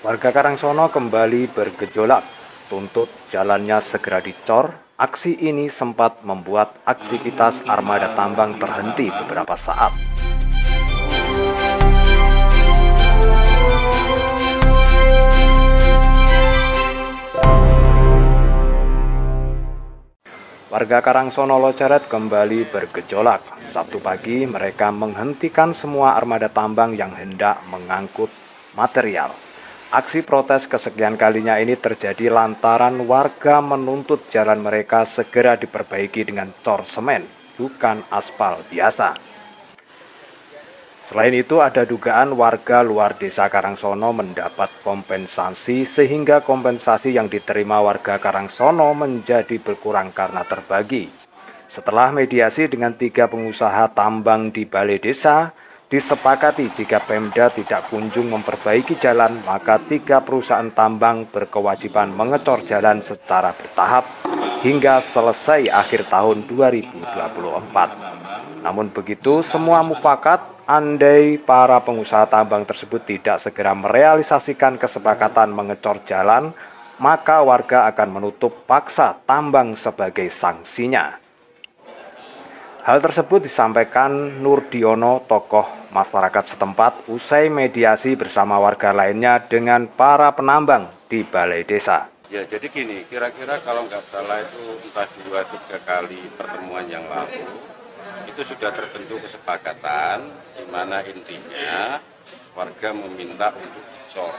Warga Karangsono kembali bergejolak, tuntut jalannya segera dicor. Aksi ini sempat membuat aktivitas armada tambang terhenti beberapa saat. Warga Karangsono Loceret kembali bergejolak. Sabtu pagi mereka menghentikan semua armada tambang yang hendak mengangkut material. Aksi protes kesekian kalinya ini terjadi lantaran warga menuntut jalan mereka segera diperbaiki dengan cor semen, bukan aspal biasa. Selain itu, ada dugaan warga luar desa Karangsono mendapat kompensasi sehingga kompensasi yang diterima warga Karangsono menjadi berkurang karena terbagi. Setelah mediasi dengan 3 pengusaha tambang di balai desa, disepakati jika Pemda tidak kunjung memperbaiki jalan, maka 3 perusahaan tambang berkewajiban mengecor jalan secara bertahap hingga selesai akhir tahun 2024. Namun begitu, semua mufakat andai para pengusaha tambang tersebut tidak segera merealisasikan kesepakatan mengecor jalan, maka warga akan menutup paksa tambang sebagai sanksinya. Hal tersebut disampaikan Nurdiono, tokoh masyarakat setempat, usai mediasi bersama warga lainnya dengan para penambang di balai desa. Ya, jadi gini, kira-kira kalau nggak salah itu entah 2-3 kali pertemuan yang lalu, itu sudah terbentuk kesepakatan di mana intinya warga meminta untuk dicor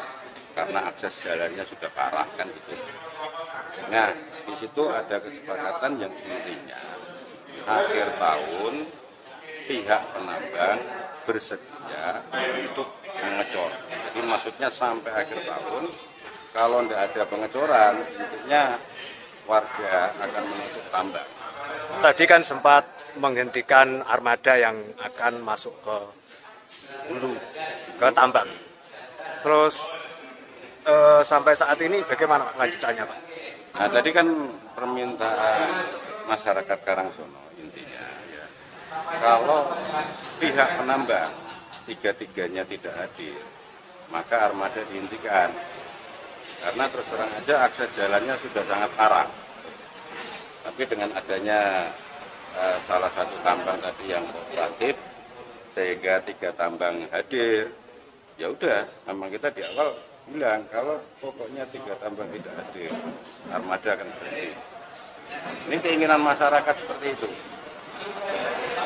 karena akses jalannya sudah parah kan gitu. Nah, di situ ada kesepakatan yang intinya akhir tahun pihak penambang bersedia untuk mengecor. Jadi maksudnya sampai akhir tahun kalau tidak ada pengecoran, intinya warga akan menutup tambang. Tadi kan sempat menghentikan armada yang akan masuk ke hulu, ke tambang. Terus sampai saat ini bagaimana lanjutannya, Pak? Nah, tadi kan permintaan masyarakat Karangsono intinya ya, kalau pihak penambang 3-tiganya tidak hadir, maka armada dihentikan. Karena terus terang aja akses jalannya sudah sangat parah. Tapi dengan adanya salah satu tambang tadi yang kooperatif, sehingga 3 tambang hadir, ya udah, memang kita di awal bilang kalau pokoknya 3 tambang tidak hadir, armada akan berhenti. Ini keinginan masyarakat seperti itu.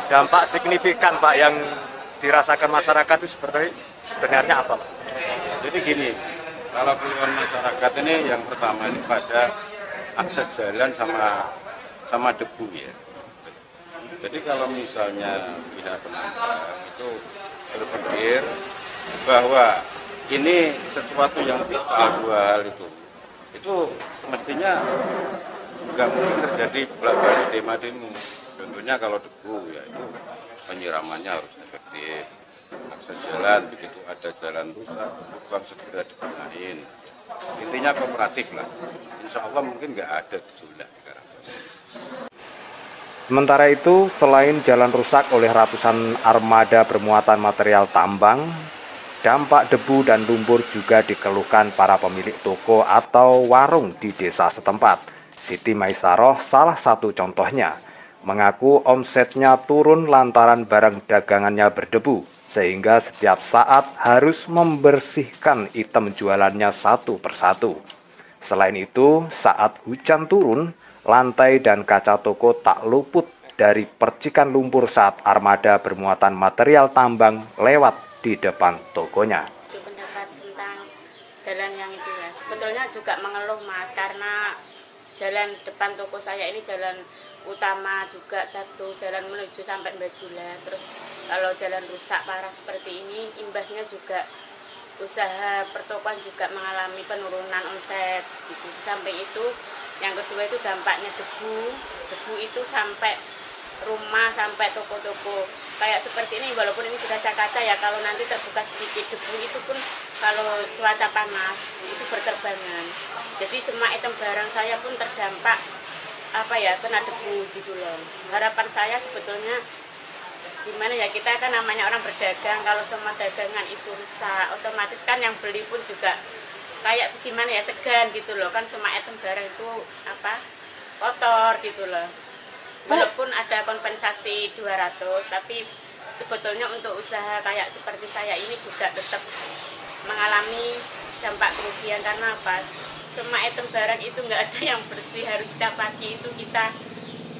Dampak signifikan, Pak, yang dirasakan masyarakat itu sebenarnya apa, Pak? Jadi gini, kalau keluhan masyarakat ini yang pertama ini pada akses jalan sama debu ya. Jadi kalau misalnya pihak penambang itu berpikir bahwa ini sesuatu yang vital 2 hal itu mestinya nggak mungkin terjadi bolak-balik demo. Contohnya kalau debu ya itu penyiramannya harus efektif. Akses jalan, begitu ada jalan rusak, bukan segera dibenahin. Intinya kooperatif lah. Insya Allah mungkin nggak ada gejolak di Karangsono. Sementara itu, selain jalan rusak oleh ratusan armada bermuatan material tambang, dampak debu dan lumpur juga dikeluhkan para pemilik toko atau warung di desa setempat. Siti Maisaroh salah satu contohnya, mengaku omsetnya turun lantaran barang dagangannya berdebu, sehingga setiap saat harus membersihkan item jualannya satu persatu. Selain itu, saat hujan turun, lantai dan kaca toko tak luput dari percikan lumpur saat armada bermuatan material tambang lewat di depan tokonya. Pendapat tentang jalan yang itu ya, sebetulnya juga mengeluh Mas, karena jalan depan toko saya ini jalan utama juga jatuh, jalan menuju sampai Bajulan. Terus kalau jalan rusak parah seperti ini, imbasnya juga usaha pertokoan juga mengalami penurunan omset gitu. Di samping itu, yang kedua itu dampaknya debu itu sampai rumah, sampai toko-toko kayak seperti ini. Walaupun ini sudah saya kaca ya, kalau nanti terbuka sedikit debu itu pun kalau cuaca panas itu berterbangan. Jadi semua item barang saya pun terdampak kena debu gitu loh. Harapan saya sebetulnya gimana ya, kita kan namanya orang berdagang, kalau semua dagangan itu rusak, otomatis kan yang beli pun juga kayak gimana ya, segan gitu loh, kan Semak Etem Barang itu kotor gitu loh. Walaupun ada kompensasi 200, tapi sebetulnya untuk usaha kayak seperti saya ini juga tetap mengalami dampak kerugian. Karena apa? Semak Etem Barang itu nggak ada yang bersih, harus setiap pagi itu kita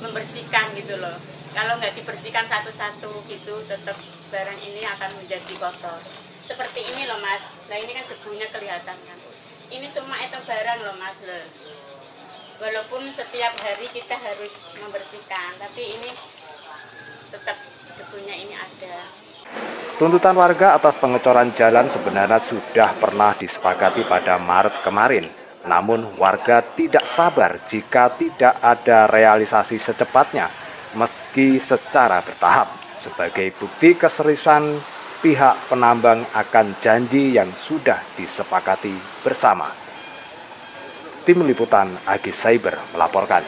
membersihkan gitu loh. Kalau nggak dibersihkan satu-satu gitu, tetap barang ini akan menjadi kotor. Seperti ini loh Mas, nah ini kan debunya kelihatan kan. Ini Semak Etem Barang loh Mas loh. Walaupun setiap hari kita harus membersihkan, tapi ini tetap debunya ini ada. Tuntutan warga atas pengecoran jalan sebenarnya sudah pernah disepakati pada Maret kemarin. Namun warga tidak sabar jika tidak ada realisasi secepatnya, meski secara bertahap, sebagai bukti keseriusan pihak penambang akan janji yang sudah disepakati bersama. Tim Liputan Agis Cyber melaporkan.